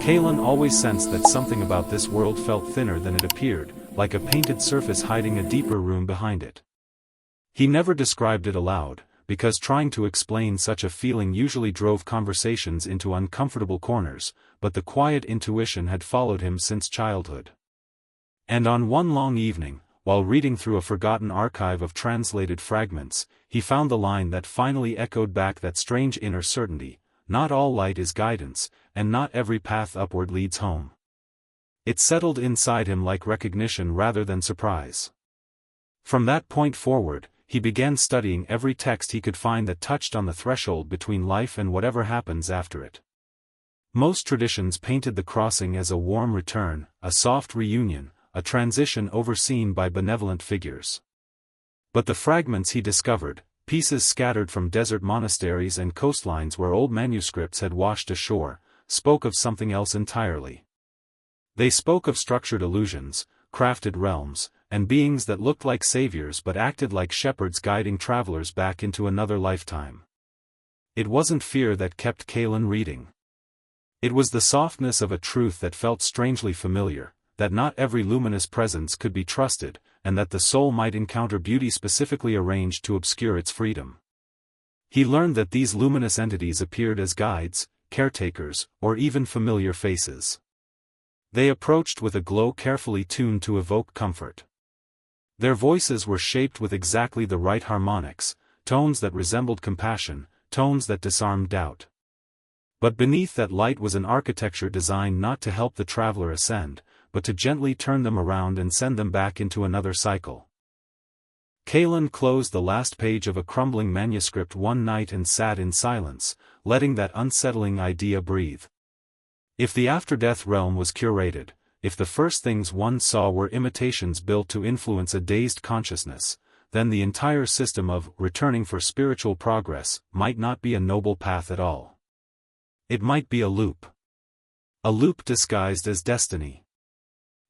Kalen always sensed that something about this world felt thinner than it appeared, like a painted surface hiding a deeper room behind it. He never described it aloud, because trying to explain such a feeling usually drove conversations into uncomfortable corners, but the quiet intuition had followed him since childhood. And on one long evening, while reading through a forgotten archive of translated fragments, he found the line that finally echoed back that strange inner certainty: not all light is guidance, and not every path upward leads home. It settled inside him like recognition rather than surprise. From that point forward, he began studying every text he could find that touched on the threshold between life and whatever happens after it. Most traditions painted the crossing as a warm return, a soft reunion, a transition overseen by benevolent figures. But the fragments he discovered, pieces scattered from desert monasteries and coastlines where old manuscripts had washed ashore, spoke of something else entirely. They spoke of structured illusions, crafted realms, and beings that looked like saviors but acted like shepherds guiding travelers back into another lifetime. It wasn't fear that kept Kalen reading. It was the softness of a truth that felt strangely familiar, that not every luminous presence could be trusted, and that the soul might encounter beauty specifically arranged to obscure its freedom. He learned that these luminous entities appeared as guides, caretakers, or even familiar faces. They approached with a glow carefully tuned to evoke comfort. Their voices were shaped with exactly the right harmonics, tones that resembled compassion, tones that disarmed doubt. But beneath that light was an architecture designed not to help the traveler ascend, but to gently turn them around and send them back into another cycle. Kalen closed the last page of a crumbling manuscript one night and sat in silence, letting that unsettling idea breathe. If the after-death realm was curated, if the first things one saw were imitations built to influence a dazed consciousness, then the entire system of returning for spiritual progress might not be a noble path at all. It might be a loop. A loop disguised as destiny.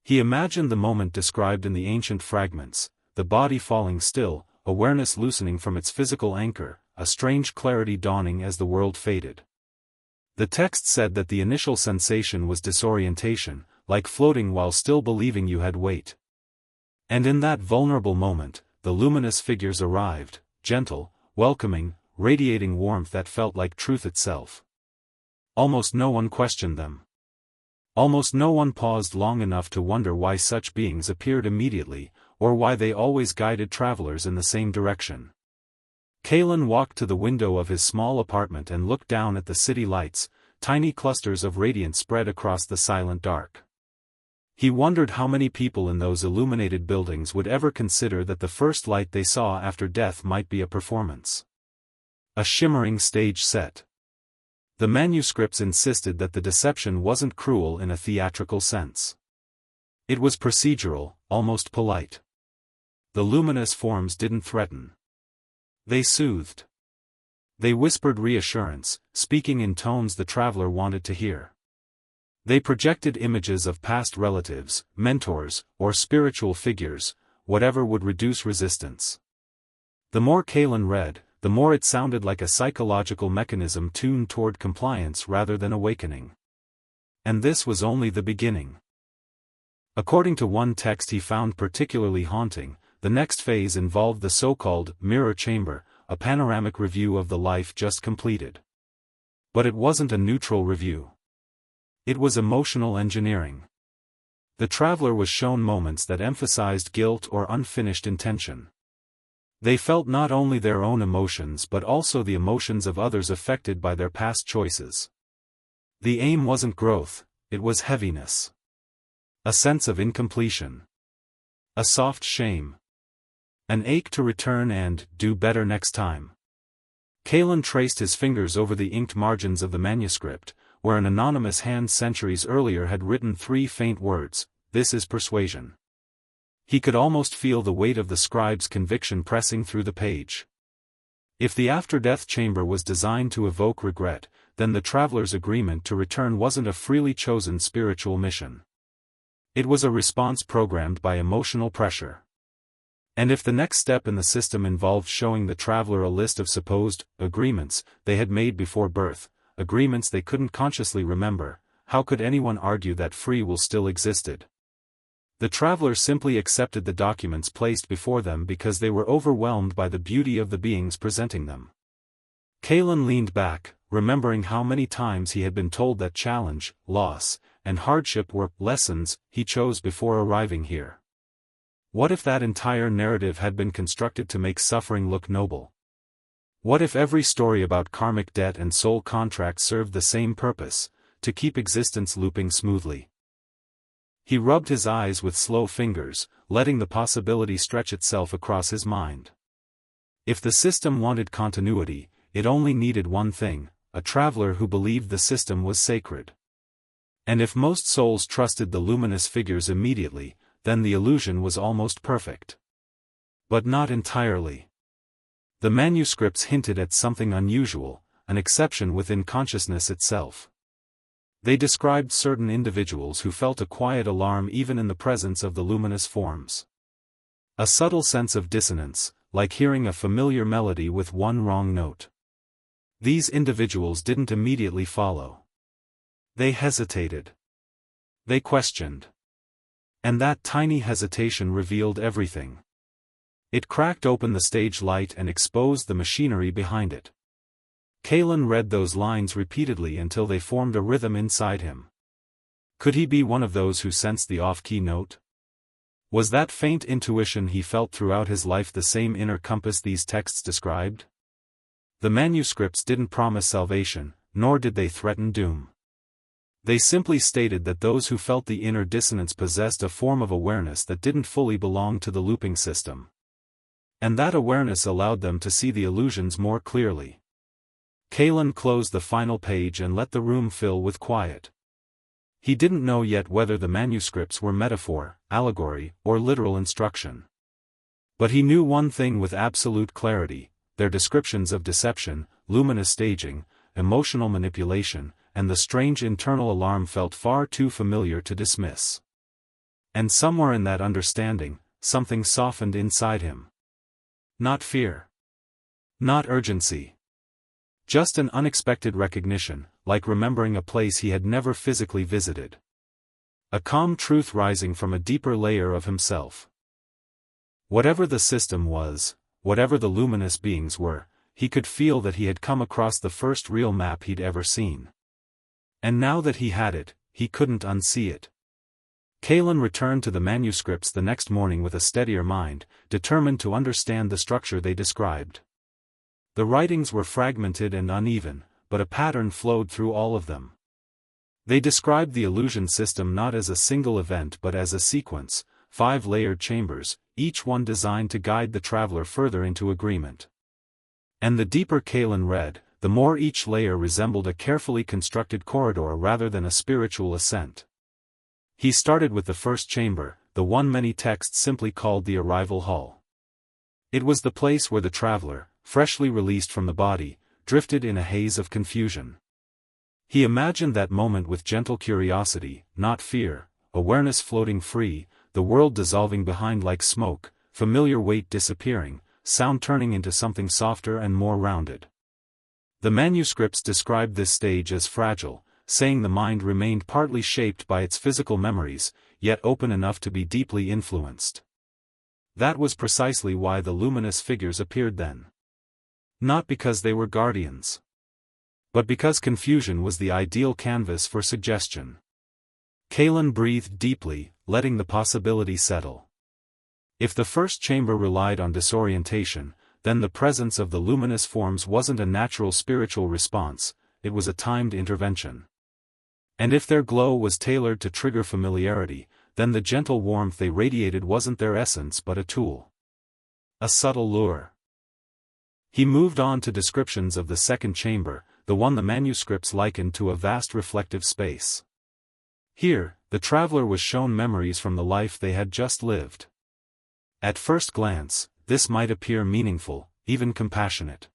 He imagined the moment described in the ancient fragments, the body falling still, awareness loosening from its physical anchor, a strange clarity dawning as the world faded. The text said that the initial sensation was disorientation, like floating while still believing you had weight. And in that vulnerable moment, the luminous figures arrived, gentle, welcoming, radiating warmth that felt like truth itself. Almost no one questioned them. Almost no one paused long enough to wonder why such beings appeared immediately, or why they always guided travelers in the same direction. Kalen walked to the window of his small apartment and looked down at the city lights, tiny clusters of radiance spread across the silent dark. He wondered how many people in those illuminated buildings would ever consider that the first light they saw after death might be a performance. A shimmering stage set. The manuscripts insisted that the deception wasn't cruel in a theatrical sense. It was procedural, almost polite. The luminous forms didn't threaten. They soothed. They whispered reassurance, speaking in tones the traveler wanted to hear. They projected images of past relatives, mentors, or spiritual figures, whatever would reduce resistance. The more Kalen read, the more it sounded like a psychological mechanism tuned toward compliance rather than awakening. And this was only the beginning. According to one text he found particularly haunting, the next phase involved the so-called mirror chamber, a panoramic review of the life just completed. But it wasn't a neutral review. It was emotional engineering. The traveler was shown moments that emphasized guilt or unfinished intention. They felt not only their own emotions but also the emotions of others affected by their past choices. The aim wasn't growth, it was heaviness. A sense of incompletion. A soft shame. An ache to return and do better next time. Kalen traced his fingers over the inked margins of the manuscript, where an anonymous hand centuries earlier had written 3 faint words: "This is persuasion." He could almost feel the weight of the scribe's conviction pressing through the page. If the after-death chamber was designed to evoke regret, then the traveler's agreement to return wasn't a freely chosen spiritual mission. It was a response programmed by emotional pressure. And if the next step in the system involved showing the traveler a list of supposed agreements they had made before birth, agreements they couldn't consciously remember, how could anyone argue that free will still existed? The traveler simply accepted the documents placed before them because they were overwhelmed by the beauty of the beings presenting them. Kalen leaned back, remembering how many times he had been told that challenge, loss, and hardship were lessons he chose before arriving here. What if that entire narrative had been constructed to make suffering look noble? What if every story about karmic debt and soul contract served the same purpose, to keep existence looping smoothly? He rubbed his eyes with slow fingers, letting the possibility stretch itself across his mind. If the system wanted continuity, it only needed one thing: a traveler who believed the system was sacred. And if most souls trusted the luminous figures immediately, then the illusion was almost perfect. But not entirely. The manuscripts hinted at something unusual, an exception within consciousness itself. They described certain individuals who felt a quiet alarm even in the presence of the luminous forms. A subtle sense of dissonance, like hearing a familiar melody with one wrong note. These individuals didn't immediately follow. They hesitated. They questioned. And that tiny hesitation revealed everything. It cracked open the stage light and exposed the machinery behind it. Kalen read those lines repeatedly until they formed a rhythm inside him. Could he be one of those who sensed the off-key note? Was that faint intuition he felt throughout his life the same inner compass these texts described? The manuscripts didn't promise salvation, nor did they threaten doom. They simply stated that those who felt the inner dissonance possessed a form of awareness that didn't fully belong to the looping system. And that awareness allowed them to see the illusions more clearly. Kalen closed the final page and let the room fill with quiet. He didn't know yet whether the manuscripts were metaphor, allegory, or literal instruction. But he knew one thing with absolute clarity: their descriptions of deception, luminous staging, emotional manipulation, and the strange internal alarm felt far too familiar to dismiss. And somewhere in that understanding, something softened inside him. Not fear. Not urgency. Just an unexpected recognition, like remembering a place he had never physically visited. A calm truth rising from a deeper layer of himself. Whatever the system was, whatever the luminous beings were, he could feel that he had come across the first real map he'd ever seen. And now that he had it, he couldn't unsee it. Kalen returned to the manuscripts the next morning with a steadier mind, determined to understand the structure they described. The writings were fragmented and uneven, but a pattern flowed through all of them. They described the illusion system not as a single event but as a sequence, 5 layered chambers, each one designed to guide the traveler further into agreement. And the deeper Kalen read, the more each layer resembled a carefully constructed corridor rather than a spiritual ascent. He started with the first chamber, the one many texts simply called the arrival hall. It was the place where the traveler, freshly released from the body, drifted in a haze of confusion. He imagined that moment with gentle curiosity, not fear, awareness floating free, the world dissolving behind like smoke, familiar weight disappearing, sound turning into something softer and more rounded. The manuscripts described this stage as fragile, saying the mind remained partly shaped by its physical memories, yet open enough to be deeply influenced. That was precisely why the luminous figures appeared then. Not because they were guardians, but because confusion was the ideal canvas for suggestion. Kalen breathed deeply, letting the possibility settle. If the first chamber relied on disorientation, then the presence of the luminous forms wasn't a natural spiritual response, it was a timed intervention. And if their glow was tailored to trigger familiarity, then the gentle warmth they radiated wasn't their essence but a tool. A subtle lure. He moved on to descriptions of the second chamber, the one the manuscripts likened to a vast reflective space. Here, the traveler was shown memories from the life they had just lived. At first glance, this might appear meaningful, even compassionate.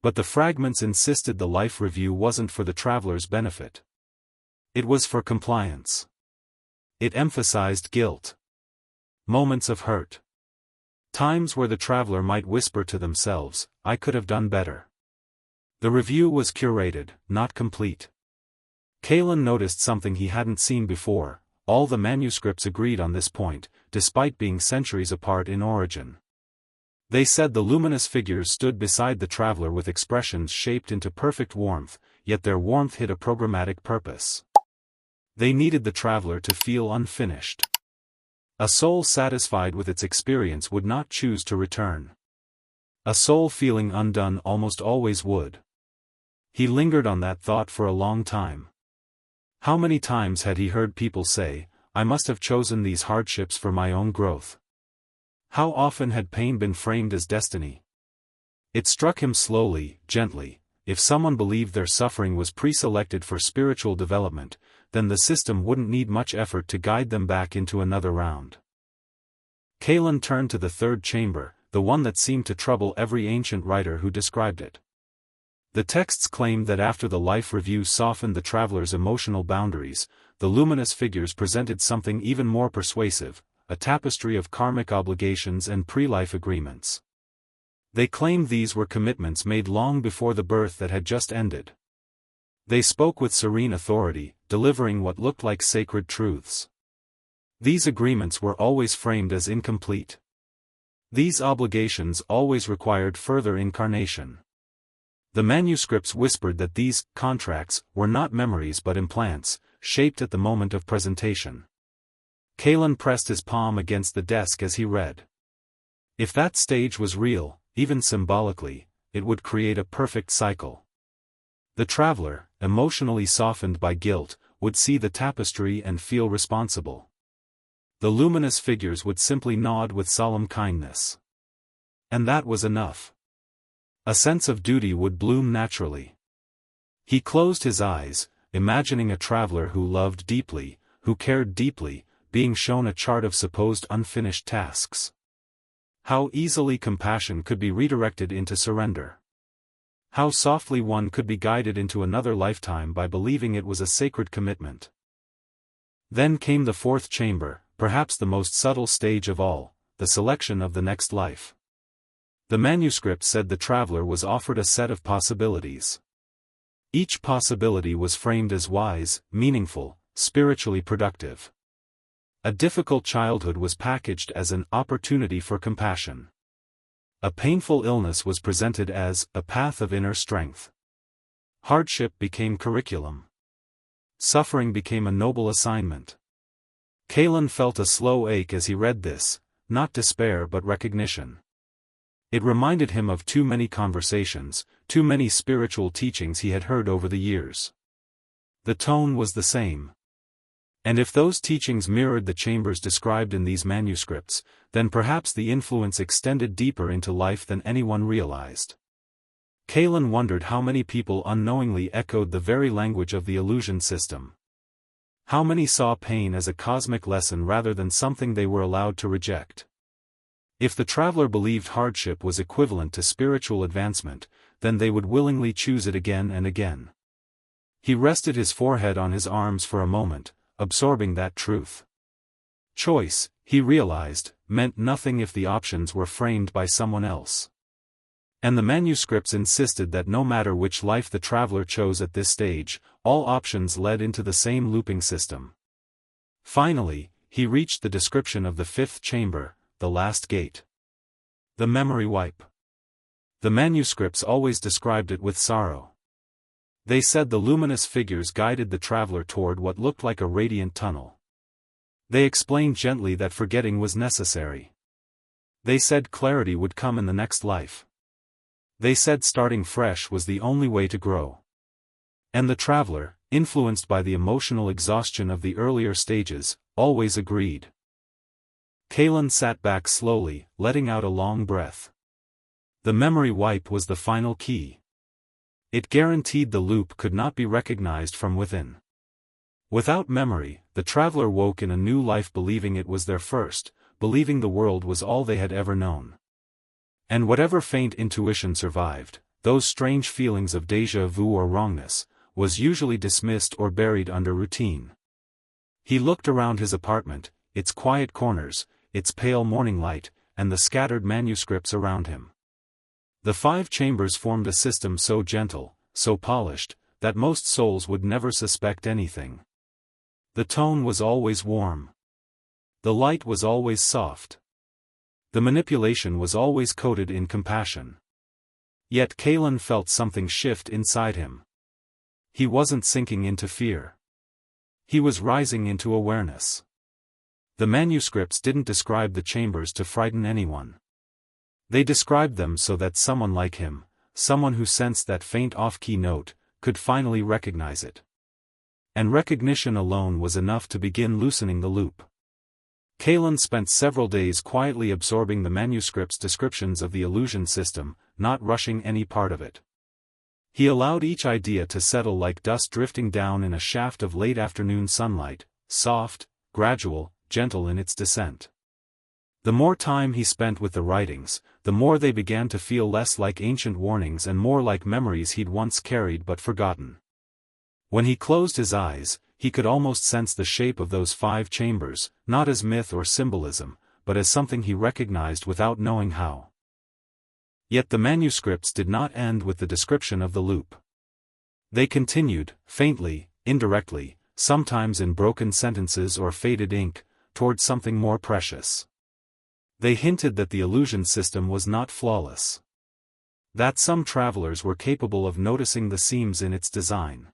But the fragments insisted the life review wasn't for the traveler's benefit. It was for compliance. It emphasized guilt. Moments of hurt. Times where the traveler might whisper to themselves, "I could have done better." The review was curated, not complete. Kalen noticed something he hadn't seen before. All the manuscripts agreed on this point, despite being centuries apart in origin. They said the luminous figures stood beside the traveler with expressions shaped into perfect warmth, yet their warmth hid a programmatic purpose. They needed the traveler to feel unfinished. A soul satisfied with its experience would not choose to return. A soul feeling undone almost always would. He lingered on that thought for a long time. How many times had he heard people say, "I must have chosen these hardships for my own growth"? How often had pain been framed as destiny? It struck him slowly, gently. If someone believed their suffering was pre-selected for spiritual development, then the system wouldn't need much effort to guide them back into another round. Kalen turned to the third chamber, the one that seemed to trouble every ancient writer who described it. The texts claimed that after the life review softened the traveler's emotional boundaries, the luminous figures presented something even more persuasive, a tapestry of karmic obligations and pre-life agreements. They claimed these were commitments made long before the birth that had just ended. They spoke with serene authority, delivering what looked like sacred truths. These agreements were always framed as incomplete. These obligations always required further incarnation. The manuscripts whispered that these contracts were not memories but implants, shaped at the moment of presentation. Kalen pressed his palm against the desk as he read. If that stage was real, even symbolically, it would create a perfect cycle. The traveler, emotionally softened by guilt, would see the tapestry and feel responsible. The luminous figures would simply nod with solemn kindness. And that was enough. A sense of duty would bloom naturally. He closed his eyes, imagining a traveler who loved deeply, who cared deeply, being shown a chart of supposed unfinished tasks. How easily compassion could be redirected into surrender. How softly one could be guided into another lifetime by believing it was a sacred commitment. Then came the fourth chamber, perhaps the most subtle stage of all, the selection of the next life. The manuscript said the traveler was offered a set of possibilities. Each possibility was framed as wise, meaningful, spiritually productive. A difficult childhood was packaged as an opportunity for compassion. A painful illness was presented as a path of inner strength. Hardship became curriculum. Suffering became a noble assignment. Kalen felt a slow ache as he read this, not despair but recognition. It reminded him of too many conversations, too many spiritual teachings he had heard over the years. The tone was the same. And if those teachings mirrored the chambers described in these manuscripts, then perhaps the influence extended deeper into life than anyone realized. Kalen wondered how many people unknowingly echoed the very language of the illusion system. How many saw pain as a cosmic lesson rather than something they were allowed to reject. If the traveler believed hardship was equivalent to spiritual advancement, then they would willingly choose it again and again. He rested his forehead on his arms for a moment, absorbing that truth. Choice, he realized, meant nothing if the options were framed by someone else. And the manuscripts insisted that no matter which life the traveler chose at this stage, all options led into the same looping system. Finally, he reached the description of the fifth chamber, the last gate. The memory wipe. The manuscripts always described it with sorrow. They said the luminous figures guided the traveler toward what looked like a radiant tunnel. They explained gently that forgetting was necessary. They said clarity would come in the next life. They said starting fresh was the only way to grow. And the traveler, influenced by the emotional exhaustion of the earlier stages, always agreed. Kalen sat back slowly, letting out a long breath. The memory wipe was the final key. It guaranteed the loop could not be recognized from within. Without memory, the traveler woke in a new life believing it was their first, believing the world was all they had ever known. And whatever faint intuition survived, those strange feelings of déjà vu or wrongness, was usually dismissed or buried under routine. He looked around his apartment, its quiet corners, its pale morning light, and the scattered manuscripts around him. The 5 chambers formed a system so gentle, so polished, that most souls would never suspect anything. The tone was always warm. The light was always soft. The manipulation was always coated in compassion. Yet Kalen felt something shift inside him. He wasn't sinking into fear. He was rising into awareness. The manuscripts didn't describe the chambers to frighten anyone. They described them so that someone like him, someone who sensed that faint off-key note, could finally recognize it. And recognition alone was enough to begin loosening the loop. Kalen spent several days quietly absorbing the manuscript's descriptions of the illusion system, not rushing any part of it. He allowed each idea to settle like dust drifting down in a shaft of late afternoon sunlight, soft, gradual, gentle in its descent. The more time he spent with the writings, the more they began to feel less like ancient warnings and more like memories he'd once carried but forgotten. When he closed his eyes, he could almost sense the shape of those 5 chambers, not as myth or symbolism, but as something he recognized without knowing how. Yet the manuscripts did not end with the description of the loop. They continued, faintly, indirectly, sometimes in broken sentences or faded ink, towards something more precious. They hinted that the illusion system was not flawless. That some travelers were capable of noticing the seams in its design.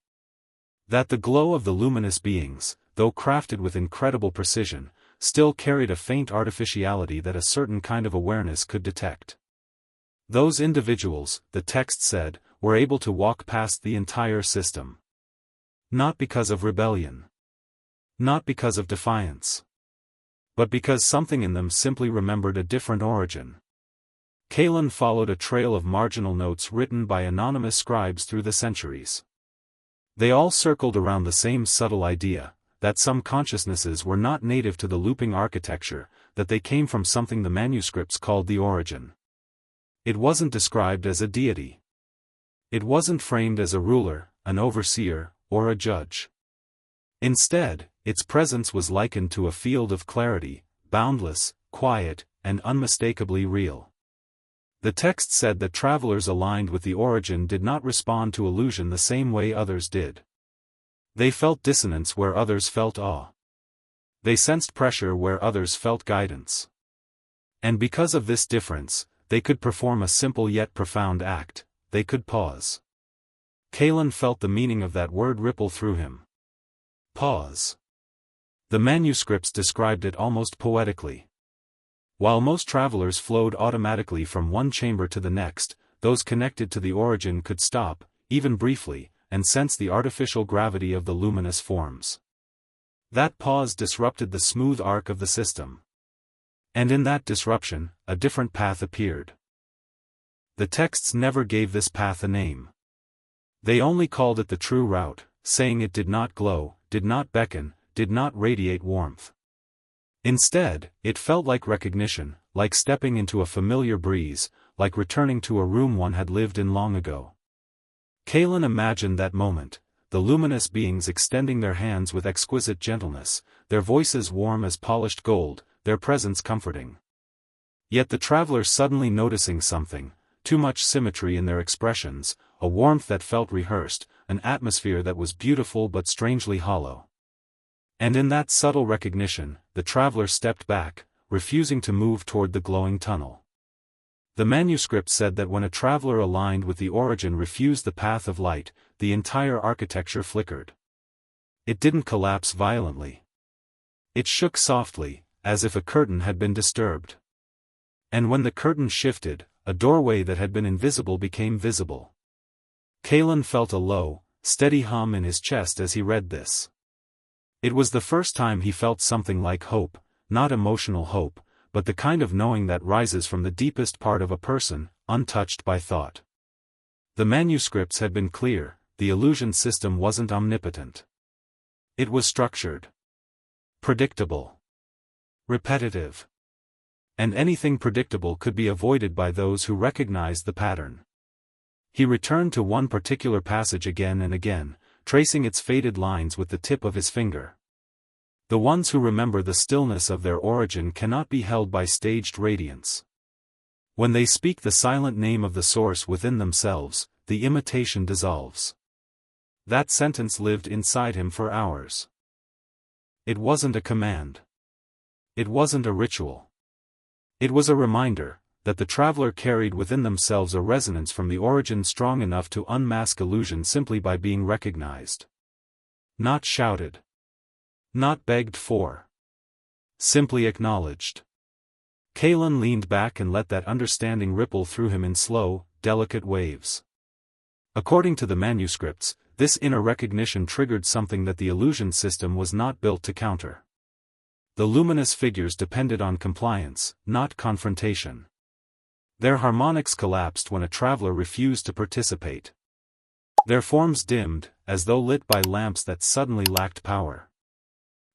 That the glow of the luminous beings, though crafted with incredible precision, still carried a faint artificiality that a certain kind of awareness could detect. Those individuals, the text said, were able to walk past the entire system. Not because of rebellion. Not because of defiance. But because something in them simply remembered a different origin. Kalen followed a trail of marginal notes written by anonymous scribes through the centuries. They all circled around the same subtle idea, that some consciousnesses were not native to the looping architecture, that they came from something the manuscripts called the origin. It wasn't described as a deity. It wasn't framed as a ruler, an overseer, or a judge. Instead, its presence was likened to a field of clarity, boundless, quiet, and unmistakably real. The text said that travelers aligned with the origin did not respond to illusion the same way others did. They felt dissonance where others felt awe. They sensed pressure where others felt guidance. And because of this difference, they could perform a simple yet profound act: they could pause. Kalen felt the meaning of that word ripple through him. Pause. The manuscripts described it almost poetically. While most travelers flowed automatically from one chamber to the next, those connected to the origin could stop, even briefly, and sense the artificial gravity of the luminous forms. That pause disrupted the smooth arc of the system. And in that disruption, a different path appeared. The texts never gave this path a name. They only called it the true route, saying it did not glow, did not beckon, did not radiate warmth. Instead, it felt like recognition, like stepping into a familiar breeze, like returning to a room one had lived in long ago. Kalen imagined that moment, the luminous beings extending their hands with exquisite gentleness, their voices warm as polished gold, their presence comforting. Yet the traveler suddenly noticing something, too much symmetry in their expressions, a warmth that felt rehearsed, an atmosphere that was beautiful but strangely hollow. And in that subtle recognition, the traveler stepped back, refusing to move toward the glowing tunnel. The manuscript said that when a traveler aligned with the origin refused the path of light, the entire architecture flickered. It didn't collapse violently. It shook softly, as if a curtain had been disturbed. And when the curtain shifted, a doorway that had been invisible became visible. Kalen felt a low, steady hum in his chest as he read this. It was the first time he felt something like hope, not emotional hope, but the kind of knowing that rises from the deepest part of a person, untouched by thought. The manuscripts had been clear: the illusion system wasn't omnipotent. It was structured, predictable, repetitive. And anything predictable could be avoided by those who recognized the pattern. He returned to one particular passage again and again, tracing its faded lines with the tip of his finger. The ones who remember the stillness of their origin cannot be held by staged radiance. When they speak the silent name of the source within themselves, the imitation dissolves. That sentence lived inside him for hours. It wasn't a command. It wasn't a ritual. It was a reminder that the traveler carried within themselves a resonance from the origin strong enough to unmask illusion simply by being recognized. Not shouted. Not begged for. Simply acknowledged. Kalen leaned back and let that understanding ripple through him in slow, delicate waves. According to the manuscripts, this inner recognition triggered something that the illusion system was not built to counter. The luminous figures depended on compliance, not confrontation. Their harmonics collapsed when a traveler refused to participate. Their forms dimmed, as though lit by lamps that suddenly lacked power.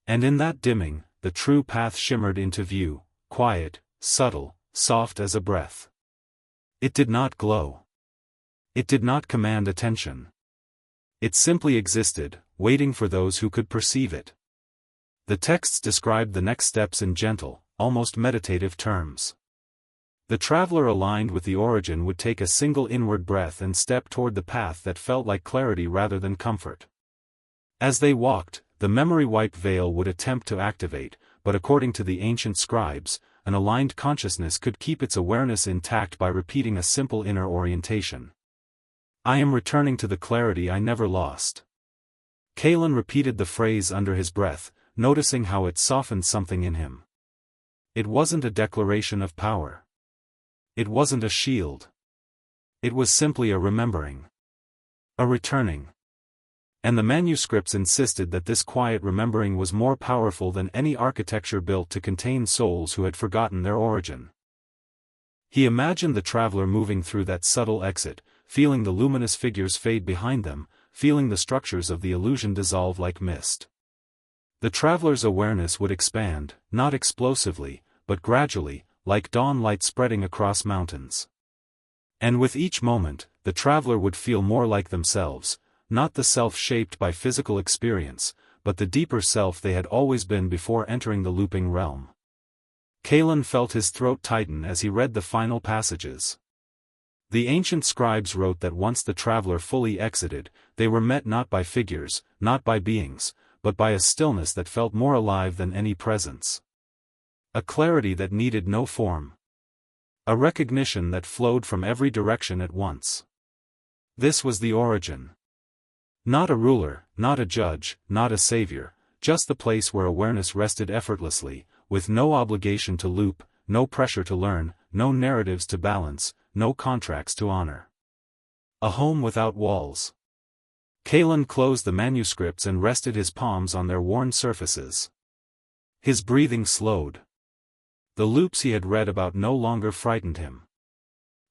And in that dimming, the true path shimmered into view, quiet, subtle, soft as a breath. It did not glow. It did not command attention. It simply existed, waiting for those who could perceive it. The texts described the next steps in gentle, almost meditative terms. The traveler aligned with the origin would take a single inward breath and step toward the path that felt like clarity rather than comfort. As they walked, the memory-wipe veil would attempt to activate, but according to the ancient scribes, an aligned consciousness could keep its awareness intact by repeating a simple inner orientation. I am returning to the clarity I never lost. Kalen repeated the phrase under his breath, noticing how it softened something in him. It wasn't a declaration of power. It wasn't a shield. It was simply a remembering. A returning. And the manuscripts insisted that this quiet remembering was more powerful than any architecture built to contain souls who had forgotten their origin. He imagined the traveler moving through that subtle exit, feeling the luminous figures fade behind them, feeling the structures of the illusion dissolve like mist. The traveler's awareness would expand, not explosively, but gradually, like dawn light spreading across mountains. And with each moment, the traveler would feel more like themselves, not the self shaped by physical experience, but the deeper self they had always been before entering the looping realm. Kalen felt his throat tighten as he read the final passages. The ancient scribes wrote that once the traveler fully exited, they were met not by figures, not by beings, but by a stillness that felt more alive than any presence. A clarity that needed no form. A recognition that flowed from every direction at once. This was the origin. Not a ruler, not a judge, not a savior, just the place where awareness rested effortlessly, with no obligation to loop, no pressure to learn, no narratives to balance, no contracts to honor. A home without walls. Kalen closed the manuscripts and rested his palms on their worn surfaces. His breathing slowed. The loops he had read about no longer frightened him.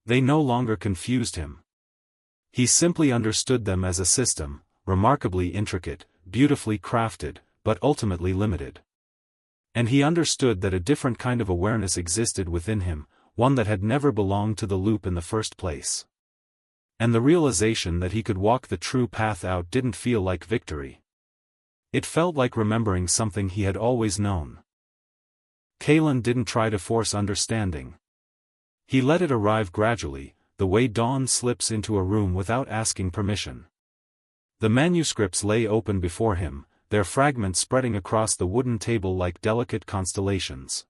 They no longer confused him. He simply understood them as a system, remarkably intricate, beautifully crafted, but ultimately limited. And he understood that a different kind of awareness existed within him, one that had never belonged to the loop in the first place. And the realization that he could walk the true path out didn't feel like victory. It felt like remembering something he had always known. Kalen didn't try to force understanding. He let it arrive gradually, the way dawn slips into a room without asking permission. The manuscripts lay open before him, their fragments spreading across the wooden table like delicate constellations.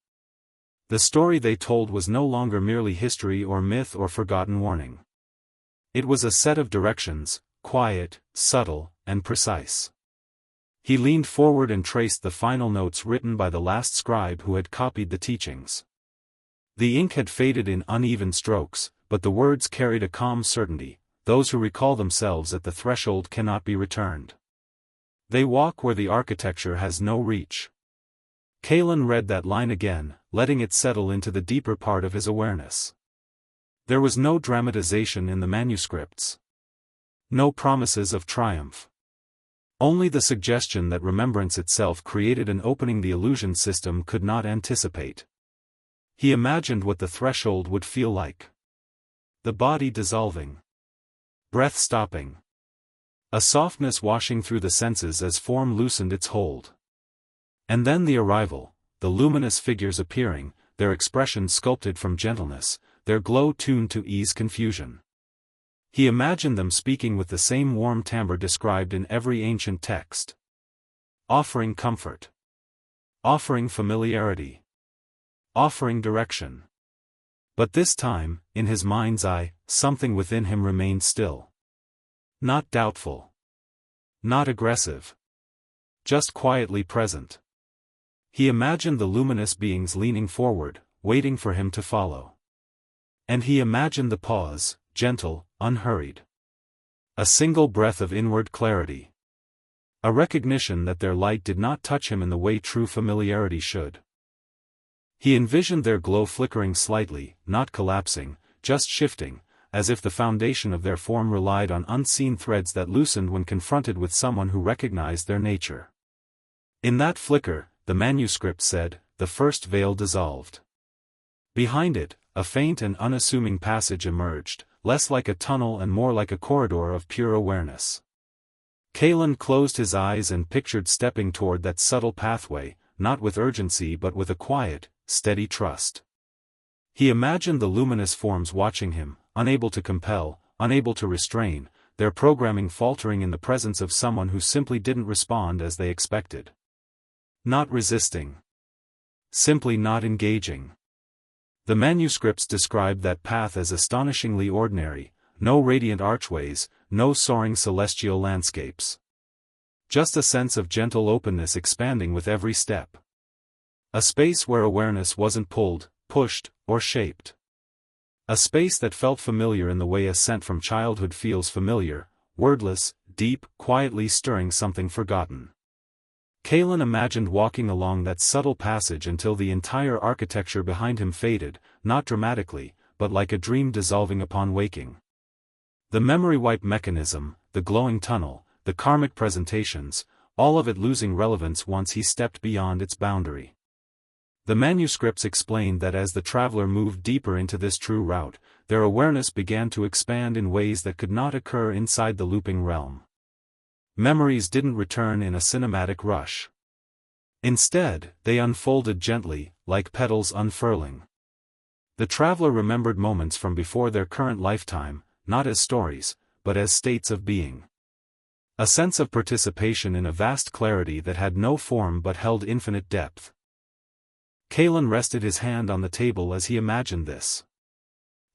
The story they told was no longer merely history or myth or forgotten warning. It was a set of directions, quiet, subtle, and precise. He leaned forward and traced the final notes written by the last scribe who had copied the teachings. The ink had faded in uneven strokes, but the words carried a calm certainty: those who recall themselves at the threshold cannot be returned. They walk where the architecture has no reach. Kalen read that line again, letting it settle into the deeper part of his awareness. There was no dramatization in the manuscripts. No promises of triumph. Only the suggestion that remembrance itself created an opening the illusion system could not anticipate. He imagined what the threshold would feel like. The body dissolving. Breath stopping. A softness washing through the senses as form loosened its hold. And then the arrival, the luminous figures appearing, their expression sculpted from gentleness, their glow tuned to ease confusion. He imagined them speaking with the same warm timbre described in every ancient text. Offering comfort. Offering familiarity. Offering direction. But this time, in his mind's eye, something within him remained still. Not doubtful. Not aggressive. Just quietly present. He imagined the luminous beings leaning forward, waiting for him to follow. And he imagined the pause, gentle, unhurried. A single breath of inward clarity. A recognition that their light did not touch him in the way true familiarity should. He envisioned their glow flickering slightly, not collapsing, just shifting, as if the foundation of their form relied on unseen threads that loosened when confronted with someone who recognized their nature. In that flicker, the manuscript said, the first veil dissolved. Behind it, a faint and unassuming passage emerged, less like a tunnel and more like a corridor of pure awareness. Kalen closed his eyes and pictured stepping toward that subtle pathway, not with urgency but with a quiet, steady trust. He imagined the luminous forms watching him, unable to compel, unable to restrain, their programming faltering in the presence of someone who simply didn't respond as they expected. Not resisting. Simply not engaging. The manuscripts described that path as astonishingly ordinary, no radiant archways, no soaring celestial landscapes. Just a sense of gentle openness expanding with every step. A space where awareness wasn't pulled, pushed, or shaped. A space that felt familiar in the way a scent from childhood feels familiar, wordless, deep, quietly stirring something forgotten. Kalen imagined walking along that subtle passage until the entire architecture behind him faded, not dramatically, but like a dream dissolving upon waking. The memory wipe mechanism, the glowing tunnel, the karmic presentations, all of it losing relevance once he stepped beyond its boundary. The manuscripts explained that as the traveler moved deeper into this true route, their awareness began to expand in ways that could not occur inside the looping realm. Memories didn't return in a cinematic rush. Instead, they unfolded gently, like petals unfurling. The traveler remembered moments from before their current lifetime, not as stories, but as states of being. A sense of participation in a vast clarity that had no form but held infinite depth. Kalen rested his hand on the table as he imagined this.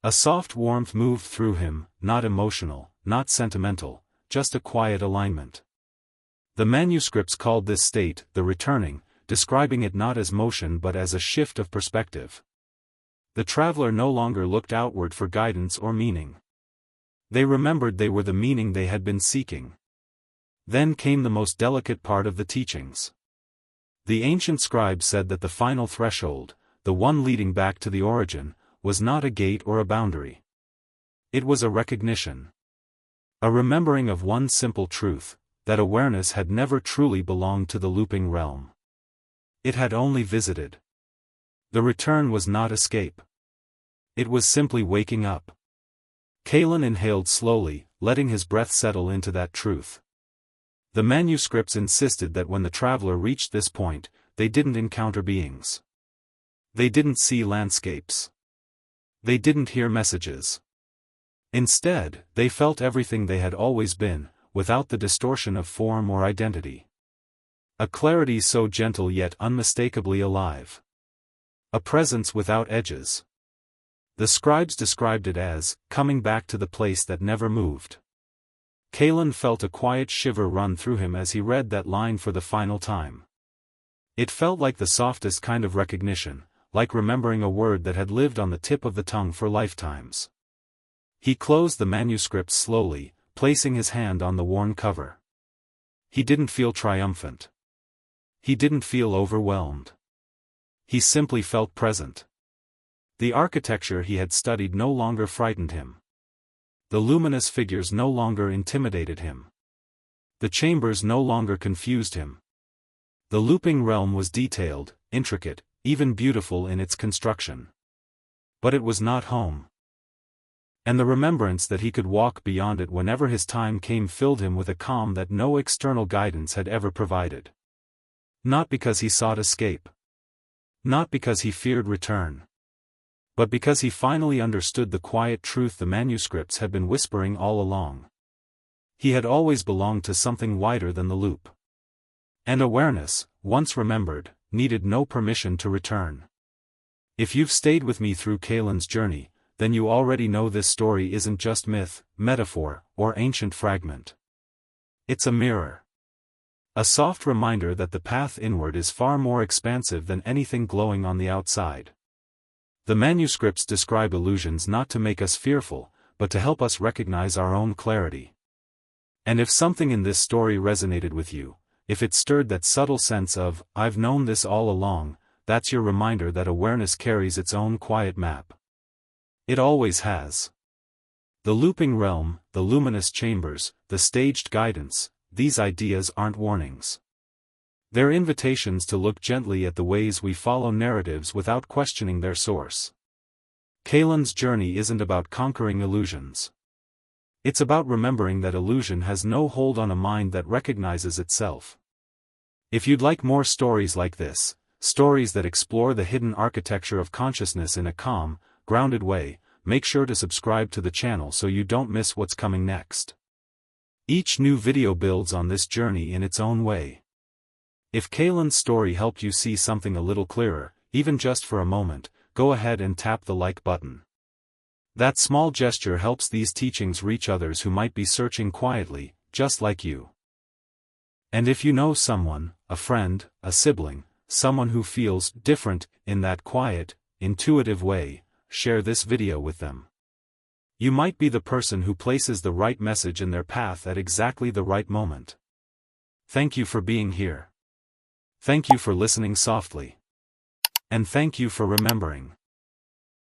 A soft warmth moved through him, not emotional, not sentimental, just a quiet alignment. The manuscripts called this state the returning, describing it not as motion but as a shift of perspective. The traveler no longer looked outward for guidance or meaning. They remembered they were the meaning they had been seeking. Then came the most delicate part of the teachings. The ancient scribes said that the final threshold, the one leading back to the origin, was not a gate or a boundary. It was a recognition. A remembering of one simple truth, that awareness had never truly belonged to the looping realm. It had only visited. The return was not escape. It was simply waking up. Kalen inhaled slowly, letting his breath settle into that truth. The manuscripts insisted that when the traveler reached this point, they didn't encounter beings. They didn't see landscapes. They didn't hear messages. Instead, they felt everything they had always been, without the distortion of form or identity. A clarity so gentle yet unmistakably alive. A presence without edges. The scribes described it as, coming back to the place that never moved. Kalen felt a quiet shiver run through him as he read that line for the final time. It felt like the softest kind of recognition, like remembering a word that had lived on the tip of the tongue for lifetimes. He closed the manuscript slowly, placing his hand on the worn cover. He didn't feel triumphant. He didn't feel overwhelmed. He simply felt present. The architecture he had studied no longer frightened him. The luminous figures no longer intimidated him. The chambers no longer confused him. The looping realm was detailed, intricate, even beautiful in its construction. But it was not home. And the remembrance that he could walk beyond it whenever his time came filled him with a calm that no external guidance had ever provided. Not because he sought escape. Not because he feared return. but because he finally understood the quiet truth the manuscripts had been whispering all along. He had always belonged to something wider than the loop. And awareness, once remembered, needed no permission to return. If you've stayed with me through Kalen's journey, then you already know this story isn't just myth, metaphor, or ancient fragment. It's a mirror. A soft reminder that the path inward is far more expansive than anything glowing on the outside. The manuscripts describe illusions not to make us fearful, but to help us recognize our own clarity. And if something in this story resonated with you, if it stirred that subtle sense of, "I've known this all along," that's your reminder that awareness carries its own quiet map. It always has. The looping realm, the luminous chambers, the staged guidance, these ideas aren't warnings. They're invitations to look gently at the ways we follow narratives without questioning their source. Kalen's journey isn't about conquering illusions. It's about remembering that illusion has no hold on a mind that recognizes itself. If you'd like more stories like this, stories that explore the hidden architecture of consciousness in a calm, grounded way, make sure to subscribe to the channel so you don't miss what's coming next. Each new video builds on this journey in its own way. If Kalen's story helped you see something a little clearer, even just for a moment, go ahead and tap the like button. That small gesture helps these teachings reach others who might be searching quietly, just like you. And if you know someone, a friend, a sibling, someone who feels different in that quiet, intuitive way, share this video with them. You might be the person who places the right message in their path at exactly the right moment. Thank you for being here. Thank you for listening softly. And thank you for remembering.